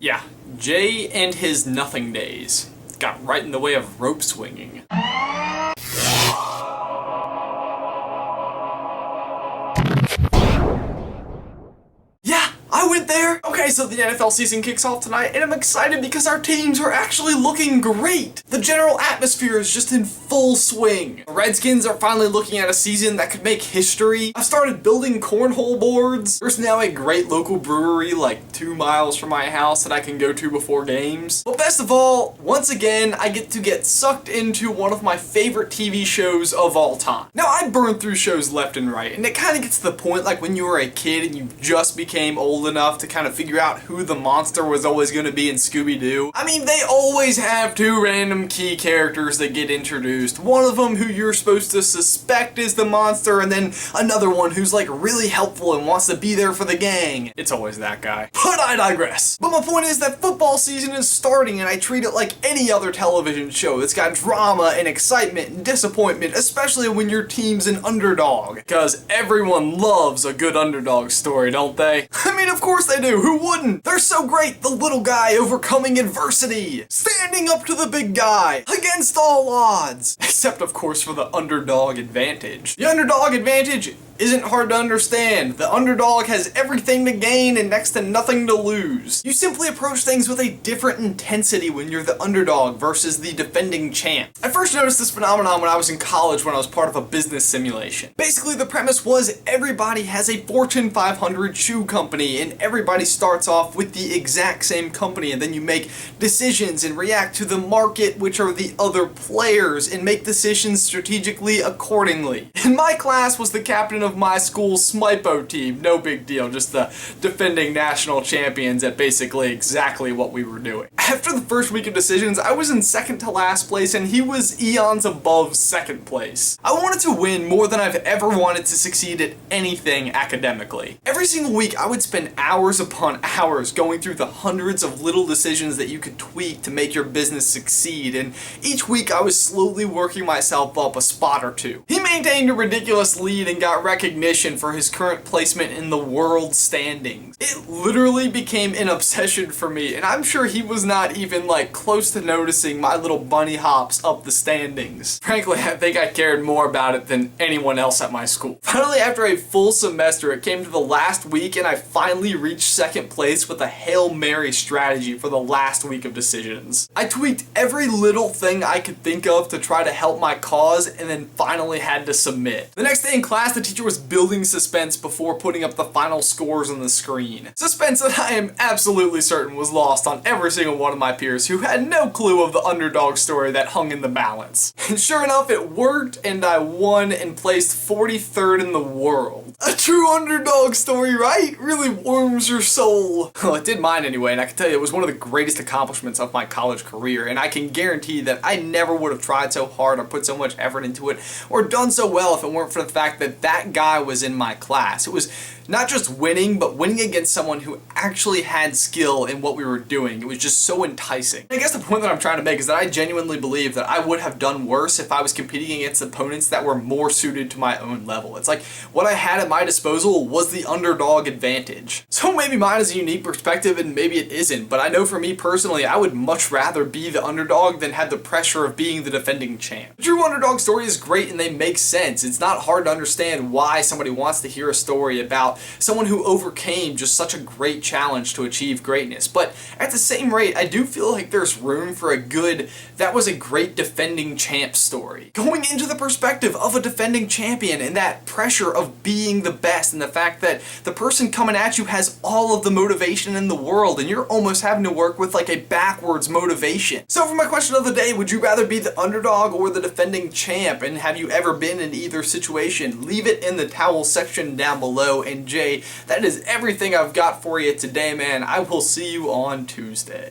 Yeah, Jay and his nothing days got right in the way of rope swinging. Yeah, I went there! Okay, so the NFL season kicks off tonight, and I'm excited because our teams are actually looking great! The general atmosphere is just in full swing. The Redskins are finally looking at a season that could make history. I've started building cornhole boards. There's now a great local brewery like 2 miles from my house that I can go to before games. But best of all, once again, I get to get sucked into one of my favorite TV shows of all time. Now, I burn through shows left and right, and it kind of gets to the point like when you were a kid and you just became old enough to kind of figure out who the monster was always going to be in Scooby-Doo. I mean, they always have 2 random key characters that get introduced. One of them who you're supposed to suspect is the monster, and then another one who's like really helpful and wants to be there for the gang. It's always that guy. But I digress. But my point is that football season is starting, and I treat it like any other television show. It's got drama and excitement and disappointment, especially when your team's an underdog. Because everyone loves a good underdog story, don't they? I mean, of course they do. Who wouldn't? They're so great. The little guy overcoming adversity, standing up to the big guy against all odds. Except, of course, for the underdog advantage. The underdog advantage isn't hard to understand. The underdog has everything to gain and next to nothing to lose. You simply approach things with a different intensity when you're the underdog versus the defending champ. I first noticed this phenomenon when I was in college when I was part of a business simulation. Basically, the premise was everybody has a Fortune 500 shoe company and everybody starts off with the exact same company, and then you make decisions and react to the market, which are the other players, and make decisions strategically accordingly. In my class was the captain of my school's SMIPO team. No big deal, just the defending national champions at basically exactly what we were doing. After the first week of decisions, I was in second to last place and he was eons above second place. I wanted to win more than I've ever wanted to succeed at anything academically. Every single week I would spend hours upon hours going through the hundreds of little decisions that you could tweak to make your business succeed, and each week I was slowly working myself up a spot or two. He maintained a ridiculous lead and got recognition for his current placement in the world standings. It literally became an obsession for me, and I'm sure he was not even like close to noticing my little bunny hops up the standings. Frankly, I think I cared more about it than anyone else at my school. Finally, after a full semester, it came to the last week and I finally reached second place with a Hail Mary strategy for the last week of decisions. I tweaked every little thing I could think of to try to help my cause and then finally had to submit. The next day in class, the teacher was building suspense before putting up the final scores on the screen. Suspense that I am absolutely certain was lost on every single one of my peers who had no clue of the underdog story that hung in the balance. And sure enough, it worked and I won and placed 43rd in the world. A true underdog story, right? Really warms your soul. Well, it did mine anyway, and I can tell you it was one of the greatest accomplishments of my college career, and I can guarantee that I never would have tried so hard or put so much effort into it or done so well if it weren't for the fact that that guy was in my class. It was not just winning, but winning against someone who actually had skill in what we were doing. It was just so enticing. I guess the point that I'm trying to make is that I genuinely believe that I would have done worse if I was competing against opponents that were more suited to my own level. It's like what I had at my disposal was the underdog advantage. So maybe mine is a unique perspective and maybe it isn't, but I know for me personally, I would much rather be the underdog than have the pressure of being the defending champ. The true underdog story is great and they make sense. It's not hard to understand why somebody wants to hear a story about someone who overcame just such a great challenge to achieve greatness. But at the same rate, I do feel like there's room for a good, that was a great defending champ story. Going into the perspective of a defending champion and that pressure of being the best and the fact that the person coming at you has all of the motivation in the world and you're almost having to work with like a backwards motivation. So for my question of the day, would you rather be the underdog or the defending champ? And have you ever been in either situation? Leave it in the towel section down below. And Jay, that is everything I've got for you today, man. I will see you on Tuesday.